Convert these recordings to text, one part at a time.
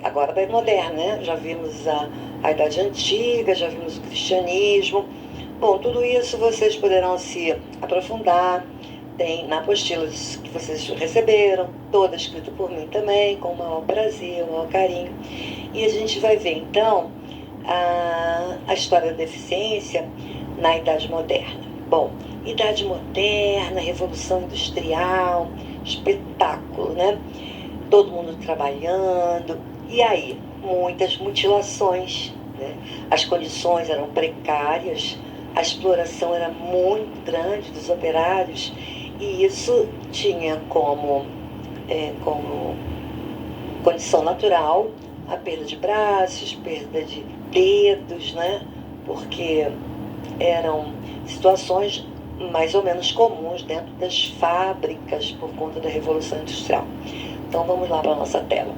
agora da moderna, né? Já vimos a Idade Antiga, já vimos o cristianismo. Bom, tudo isso vocês poderão se aprofundar. Tem na apostila que vocês receberam, toda escrita por mim também, com o maior prazer, o maior carinho. E a gente vai ver, então, a história da deficiência na Idade Moderna. Bom, Idade Moderna, Revolução Industrial, espetáculo, né? Todo mundo trabalhando. E aí, muitas mutilações, né? As condições eram precárias, a exploração era muito grande dos operários, e isso tinha como condição natural a perda de braços, perda de dedos, né? Porque eram situações mais ou menos comuns dentro das fábricas por conta da Revolução Industrial. Então vamos lá para a nossa tela.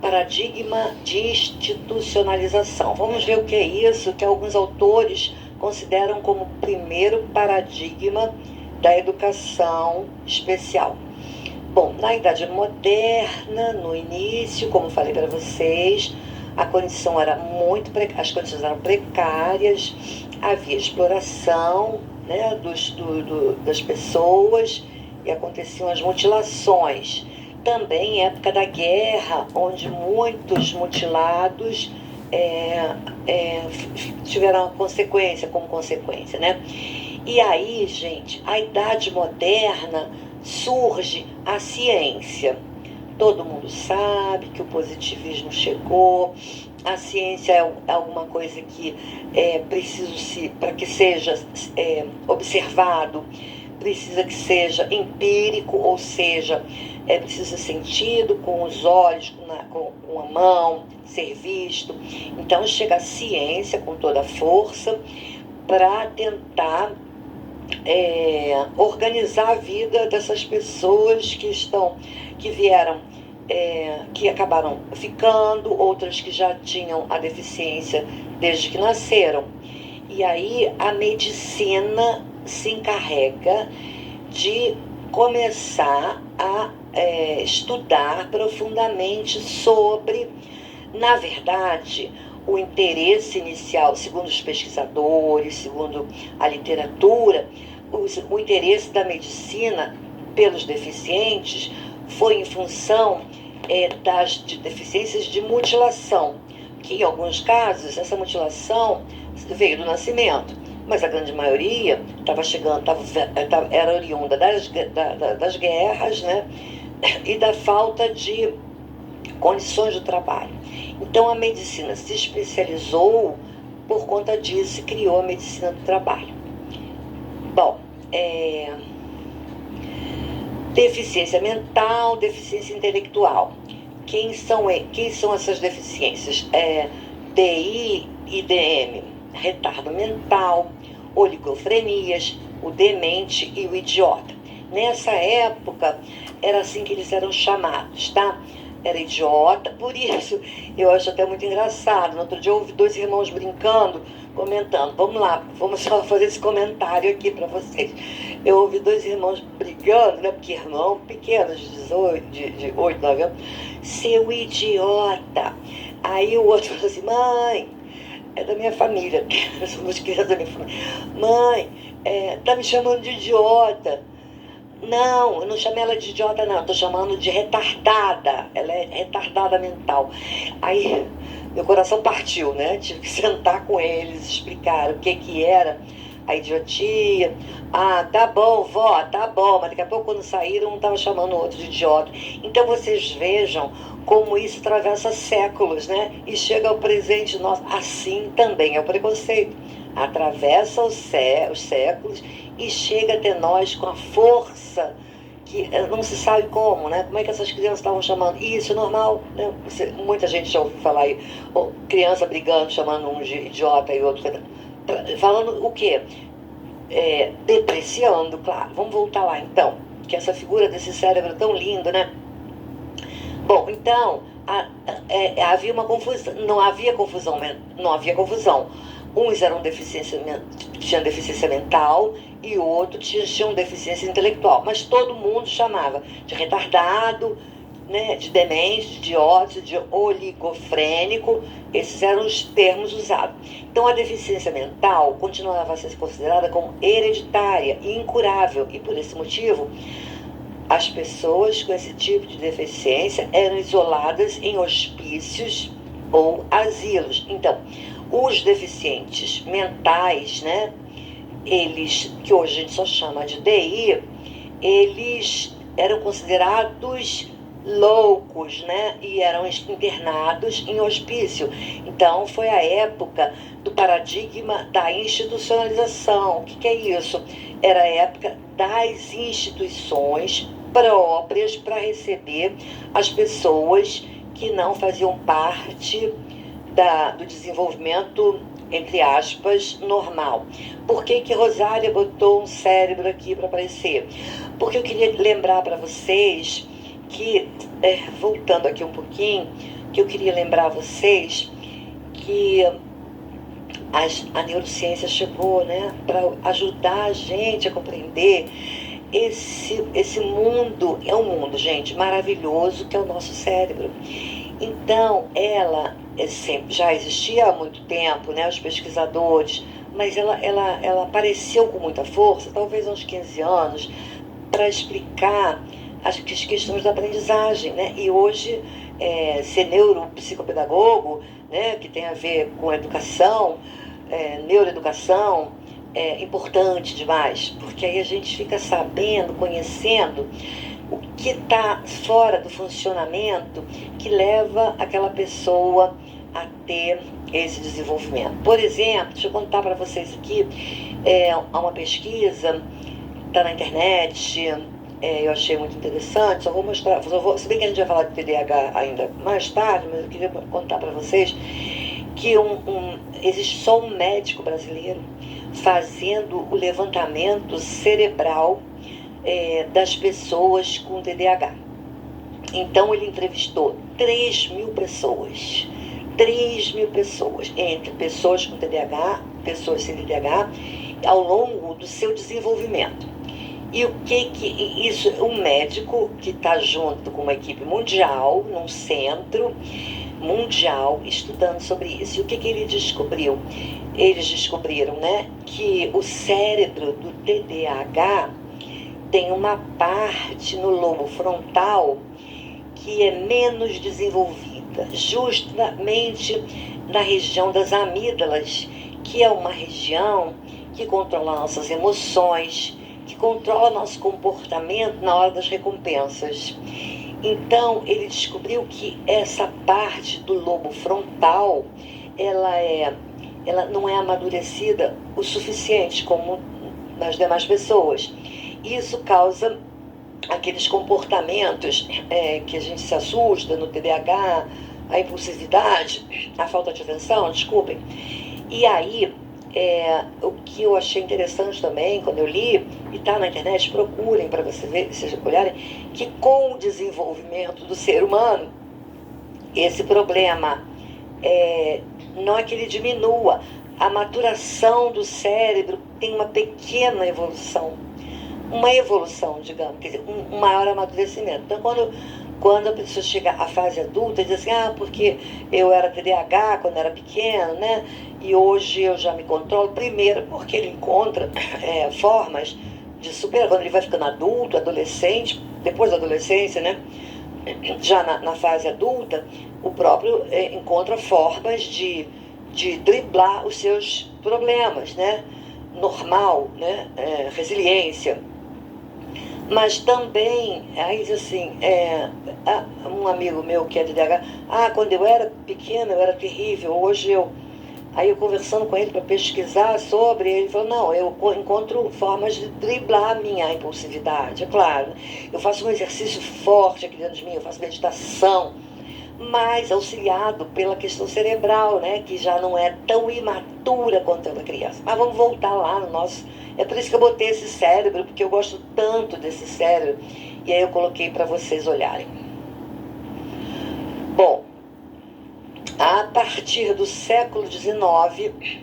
Paradigma de institucionalização. Vamos ver o que é isso, que alguns autores consideram como o primeiro paradigma da educação especial. Bom, na Idade Moderna, no início, como falei para vocês, a condição era as condições eram precárias, havia exploração, né, das pessoas, e aconteciam as mutilações. Também época da guerra, onde muitos mutilados tiveram como consequência, né? E aí, gente, a Idade Moderna surge a ciência. Todo mundo sabe que o positivismo chegou. A ciência é alguma coisa que para que seja observado, precisa que seja empírico, ou seja, precisa ser sentido com os olhos, com a mão, ser visto. Então chega a ciência com toda a força para tentar organizar a vida dessas pessoas que vieram, que acabaram ficando, outras que já tinham a deficiência desde que nasceram. E aí a medicina se encarrega de começar a estudar profundamente sobre, na verdade, o interesse inicial, segundo os pesquisadores, segundo a literatura, o interesse da medicina pelos deficientes foi em função das deficiências de mutilação, que em alguns casos essa mutilação veio do nascimento, mas a grande maioria era oriunda das guerras, né, e da falta de condições de trabalho. Então a medicina se especializou por conta disso e criou a medicina do trabalho. Bom, deficiência mental, deficiência intelectual. Quem são essas deficiências? DI e DM, retardo mental, oligofrenias, o demente e o idiota. Nessa época, era assim que eles eram chamados, tá? Era idiota, por isso eu acho até muito engraçado. No outro dia eu ouvi dois irmãos brincando, comentando. Vamos lá, vamos só fazer esse comentário aqui para vocês. Eu ouvi dois irmãos brigando, né? Porque irmão pequenos, de 8, 9 anos, seu idiota. Aí o outro falou assim: mãe, é da minha família, somos crianças da minha família. Mãe, tá me chamando de idiota. Não, eu não chamei ela de idiota, não. Eu tô chamando de retardada. Ela é retardada mental. Aí, meu coração partiu, né? Tive que sentar com eles, explicar o que era a idiotia. Ah, tá bom, vó, tá bom. Mas daqui a pouco, quando saíram, um tava chamando o outro de idiota. Então, vocês vejam como isso atravessa séculos, né? E chega ao presente nosso. Assim também é o preconceito. Atravessa os séculos e chega até nós com a força que não se sabe como, né? Como é que essas crianças estavam chamando? E isso é normal, né? Muita gente já ouviu falar aí, criança brigando, chamando um de idiota e outro... Falando o quê? Depreciando, claro. Vamos voltar lá, então, que essa figura desse cérebro tão lindo, né? Bom, então, havia uma confusão, não havia confusão, Uns tinham deficiência mental e outros tinham deficiência intelectual. Mas todo mundo chamava de retardado, né, de demente, de idiota, de oligofrênico. Esses eram os termos usados. Então, a deficiência mental continuava a ser considerada como hereditária e incurável. E, por esse motivo, as pessoas com esse tipo de deficiência eram isoladas em hospícios ou asilos. Então, os deficientes mentais, né, eles, que hoje a gente só chama de DI, eles eram considerados loucos, né, e eram internados em hospício. Então, foi a época do paradigma da institucionalização. O que é isso? Era a época das instituições próprias para receber as pessoas que não faziam parte do desenvolvimento, entre aspas, normal. Por que Rosália botou um cérebro aqui para aparecer? Porque eu queria lembrar para vocês que, voltando aqui um pouquinho, que eu queria lembrar a vocês que a neurociência chegou, né, para ajudar a gente a compreender esse mundo. É um mundo, gente, maravilhoso, que é o nosso cérebro. Então, ela sempre já existia há muito tempo, né, os pesquisadores, mas ela apareceu com muita força, talvez há uns 15 anos, para explicar as questões da aprendizagem, né? E hoje, ser neuropsicopedagogo, né, que tem a ver com educação, neuroeducação, é importante demais, porque aí a gente fica sabendo, conhecendo o que está fora do funcionamento que leva aquela pessoa a ter esse desenvolvimento. Por exemplo, deixa eu contar para vocês aqui, há uma pesquisa, está na internet, eu achei muito interessante, só vou mostrar, se bem que a gente vai falar de TDAH ainda mais tarde, mas eu queria contar para vocês que existe só um médico brasileiro fazendo o levantamento cerebral das pessoas com TDAH. Então, ele entrevistou 3.000 pessoas. 3.000 pessoas, entre pessoas com TDAH, pessoas sem TDAH, ao longo do seu desenvolvimento. E o que isso, um médico que está junto com uma equipe mundial, num centro mundial, estudando sobre isso. E o que ele descobriu? Eles descobriram, né, que o cérebro do TDAH tem uma parte no lobo frontal que é menos desenvolvida, justamente na região das amígdalas, que é uma região que controla nossas emoções, que controla nosso comportamento na hora das recompensas. Então, ele descobriu que essa parte do lobo frontal, ela não é amadurecida o suficiente como nas demais pessoas. Isso causa aqueles comportamentos que a gente se assusta no TDAH, a impulsividade, a falta de atenção, desculpem. E aí, o que eu achei interessante também, quando eu li, e está na internet, procurem para vocês olharem, que com o desenvolvimento do ser humano, esse problema não é que ele diminua, a maturação do cérebro tem uma pequena evolução, digamos, quer dizer, um maior amadurecimento. Então, quando a pessoa chega à fase adulta, diz assim, porque eu era TDAH quando era pequeno, né? E hoje eu já me controlo. Primeiro, porque ele encontra formas de superar. Quando ele vai ficando adulto, adolescente, depois da adolescência, né? Já na fase adulta, o próprio encontra formas de driblar os seus problemas, né? Normal, né? Resiliência. Mas também, aí diz assim, um amigo meu que é de DH, quando eu era pequena eu era terrível, hoje aí eu conversando com ele para pesquisar sobre, ele falou, não, eu encontro formas de driblar a minha impulsividade, é claro, eu faço um exercício forte aqui dentro de mim, eu faço meditação, mas auxiliado pela questão cerebral, né, que já não é tão imatura quanto a da criança. Mas vamos voltar lá no nosso... É por isso que eu botei esse cérebro, porque eu gosto tanto desse cérebro, e aí eu coloquei para vocês olharem. Bom, a partir do século XIX,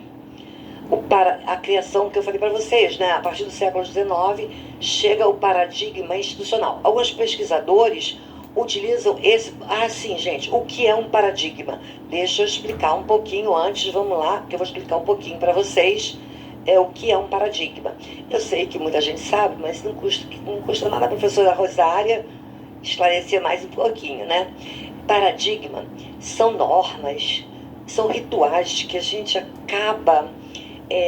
a criação que eu falei para vocês, né? A partir do século XIX, chega o paradigma institucional. Alguns pesquisadores utilizam esse... Ah, sim, gente, o que é um paradigma? Deixa eu explicar um pouquinho antes, vamos lá, que eu vou explicar um pouquinho para vocês o que é um paradigma. Eu sei que muita gente sabe, mas não custa nada a professora Rosária esclarecer mais um pouquinho, né? Paradigma são normas, são rituais que a gente acaba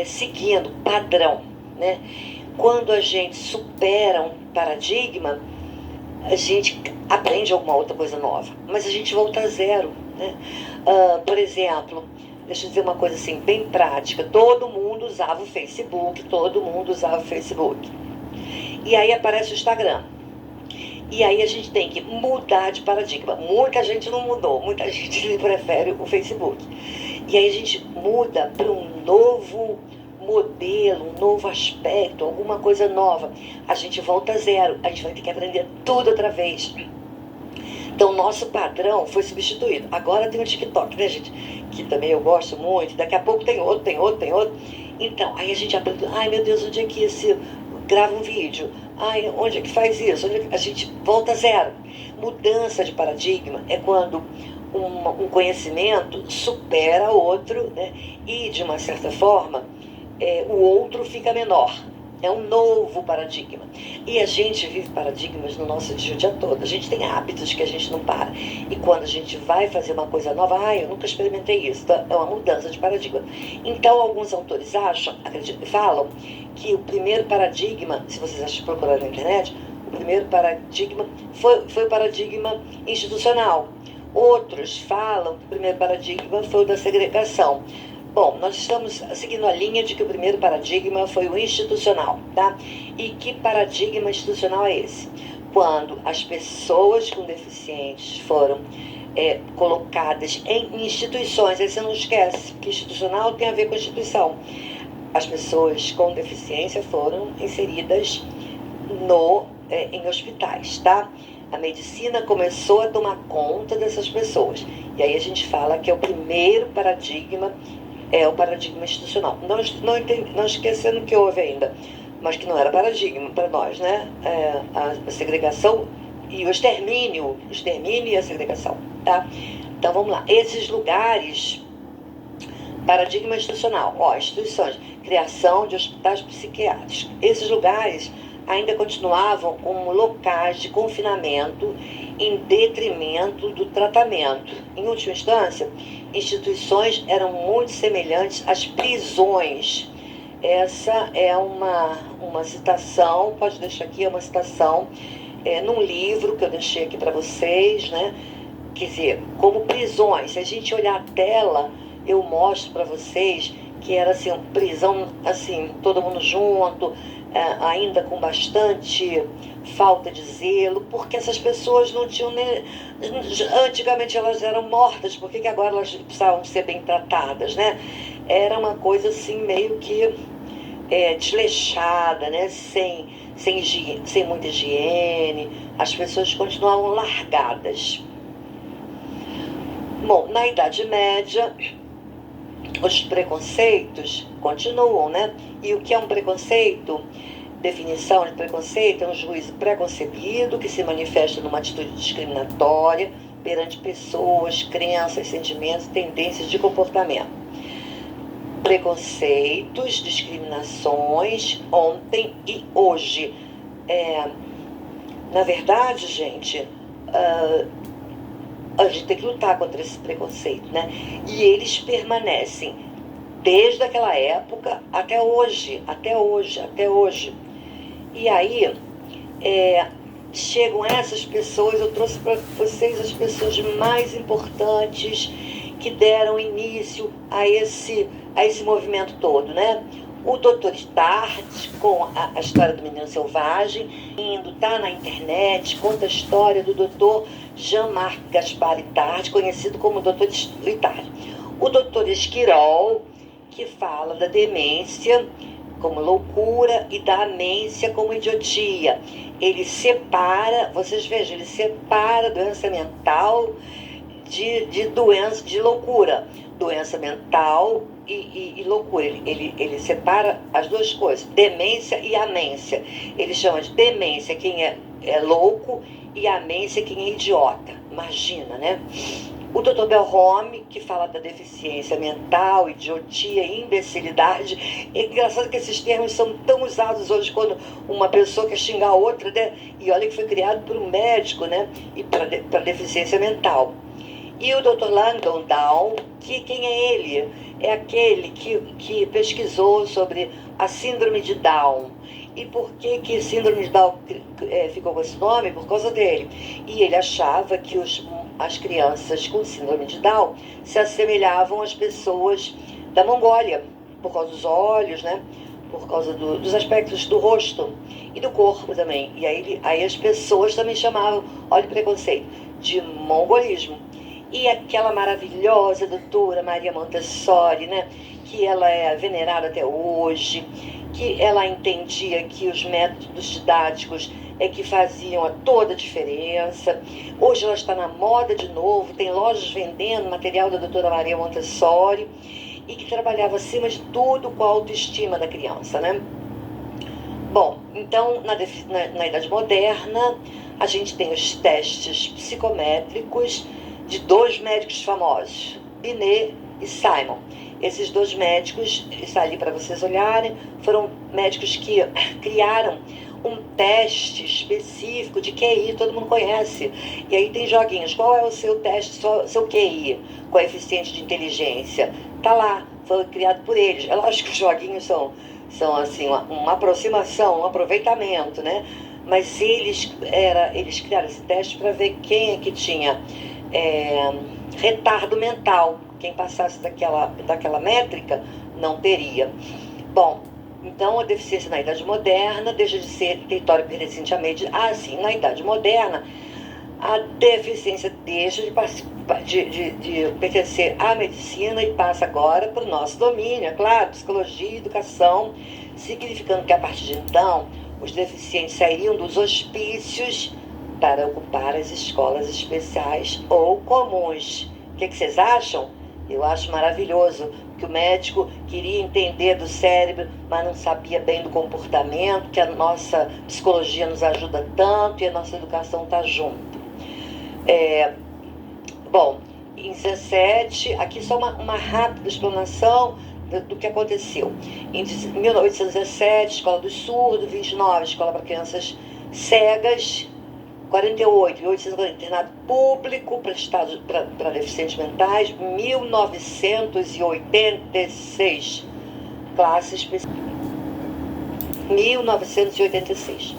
seguindo, padrão, né? Quando a gente supera um paradigma, a gente aprende alguma outra coisa nova, mas a gente volta a zero, né? Por exemplo, deixa eu dizer uma coisa assim, bem prática. Todo mundo usava o Facebook, E aí aparece o Instagram. E aí a gente tem que mudar de paradigma. Muita gente não mudou, muita gente prefere o Facebook. E aí a gente muda para um novo modelo, um novo aspecto, alguma coisa nova. A gente volta a zero, a gente vai ter que aprender tudo outra vez. Então, nosso padrão foi substituído. Agora tem o TikTok, né, gente? Que também eu gosto muito. Daqui a pouco tem outro. Então, aí a gente aprende. Ai, meu Deus, onde é que grava um vídeo? Ai, onde é que faz isso? A gente volta a zero. Mudança de paradigma é quando um conhecimento supera outro, né? E, de uma certa forma, o outro fica menor. É um novo paradigma. E a gente vive paradigmas no nosso dia todo. A gente tem hábitos que a gente não para. E quando a gente vai fazer uma coisa nova, eu nunca experimentei isso. Então, é uma mudança de paradigma. Então, alguns autores falam que o primeiro paradigma, se vocês procurarem na internet, o primeiro paradigma foi o paradigma institucional. Outros falam que o primeiro paradigma foi o da segregação. Bom, nós estamos seguindo a linha de que o primeiro paradigma foi o institucional, tá? E que paradigma institucional é esse? Quando as pessoas com deficientes foram colocadas em instituições, aí você não esquece que institucional tem a ver com instituição. As pessoas com deficiência foram inseridas em hospitais, tá? A medicina começou a tomar conta dessas pessoas. E aí a gente fala que é o primeiro paradigma, o paradigma institucional. Não esquecendo que houve ainda, mas que não era paradigma para nós, né? A segregação e o extermínio e a segregação, tá? Então vamos lá. Esses lugares, paradigma institucional, instituições, criação de hospitais psiquiátricos. Esses lugares ainda continuavam como locais de confinamento em detrimento do tratamento. Em última instância, instituições eram muito semelhantes às prisões. Essa é uma citação, pode deixar aqui, é uma citação num livro que eu deixei aqui para vocês, né? Quer dizer, como prisões. Se a gente olhar a tela, eu mostro para vocês que era assim, prisão, assim, todo mundo junto, ainda com bastante falta de zelo, porque essas pessoas não tinham nem... Antigamente elas eram mortas, por que agora elas precisavam ser bem tratadas, né? Era uma coisa assim meio que desleixada, né? Sem muita higiene, as pessoas continuavam largadas. Bom, na Idade Média, os preconceitos continuam, né? E o que é um preconceito? Definição de preconceito é um juízo preconcebido que se manifesta numa atitude discriminatória perante pessoas, crenças, sentimentos, tendências de comportamento. Preconceitos, discriminações, ontem e hoje. Na verdade, gente, a gente tem que lutar contra esse preconceito, né? E eles permanecem desde aquela época até hoje. E aí, chegam essas pessoas, eu trouxe para vocês as pessoas mais importantes que deram início a esse movimento todo, né? O Dr. Start, com a história do Menino Selvagem, tá na internet, conta a história do Dr. Jean-Marc Gaspar Itard, conhecido como Dr. Itard. O Dr. Esquirol, que fala da demência como loucura e da amência como idiotia. Ele separa, vocês vejam, ele separa doença mental de doença, de loucura. Doença mental e loucura. Ele separa as duas coisas, demência e amência. Ele chama de demência quem é louco e amência quem é idiota. Imagina, né? O Dr. Belhome, que fala da deficiência mental, idiotia e imbecilidade. É engraçado que esses termos são tão usados hoje quando uma pessoa quer xingar a outra, né? E olha que foi criado por um médico, né? E para deficiência mental. E o Dr. Langdon Down, que quem é ele? É aquele que pesquisou sobre a síndrome de Down. E por que síndrome de Down ficou com esse nome? Por causa dele. E ele achava que as crianças com síndrome de Down se assemelhavam às pessoas da Mongólia, por causa dos olhos, né? Por causa dos aspectos do rosto e do corpo também. E aí as pessoas também chamavam, olha o preconceito, de mongolismo. E aquela maravilhosa doutora Maria Montessori, né? Que ela é venerada até hoje, que ela entendia que os métodos didáticos é que faziam toda a diferença. Hoje ela está na moda de novo, tem lojas vendendo material da doutora Maria Montessori, e que trabalhava acima de tudo com a autoestima da criança, né? Bom, então na Idade Moderna a gente tem os testes psicométricos de dois médicos famosos, Binet e Simon. Esses dois médicos, está ali para vocês olharem, foram médicos que criaram um teste específico de QI, todo mundo conhece. E aí tem joguinhos. Qual é o seu teste, seu QI, coeficiente de inteligência? Tá lá, foi criado por eles. É lógico que os joguinhos são assim, uma aproximação, um aproveitamento, né? Mas eles criaram esse teste para ver quem é que tinha retardo mental. Quem passasse daquela métrica não teria. Bom, então a deficiência na Idade Moderna deixa de ser território pertencente à medicina. Sim, na Idade Moderna a deficiência deixa de pertencer à medicina e passa agora para o nosso domínio, é claro, psicologia e educação, significando que a partir de então os deficientes sairiam dos hospícios para ocupar as escolas especiais ou comuns. O que vocês acham? Eu acho maravilhoso que o médico queria entender do cérebro, mas não sabia bem do comportamento, que a nossa psicologia nos ajuda tanto e a nossa educação está junto. Bom, em 17, aqui só uma rápida explanação do que aconteceu. Em 1917, Escola dos Surdos, 29, Escola para Crianças Cegas, 48, 1840, internato público prestado para deficientes mentais, 1986, classe especial, 1986.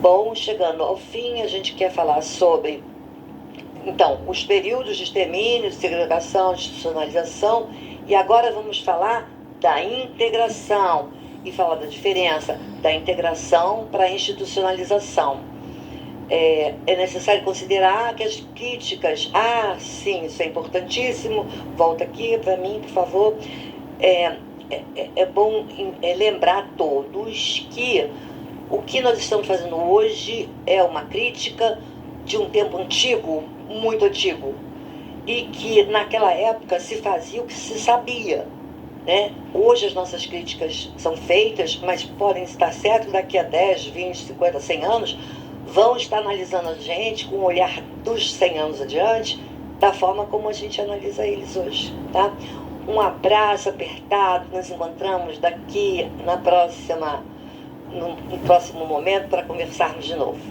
Bom, chegando ao fim, a gente quer falar sobre, então, os períodos de extermínio, de segregação, de institucionalização, e agora vamos falar da integração, e falar da diferença da integração para a institucionalização. É necessário considerar que as críticas, sim, isso é importantíssimo, volta aqui para mim, por favor, é bom lembrar a todos que o que nós estamos fazendo hoje é uma crítica de um tempo antigo, muito antigo, e que naquela época se fazia o que se sabia, né? Hoje as nossas críticas são feitas, mas podem estar certo daqui a 10, 20, 50, 100 anos, vão estar analisando a gente com o olhar dos 100 anos adiante, da forma como a gente analisa eles hoje, tá? Um abraço apertado, nos encontramos daqui no próximo momento para conversarmos de novo.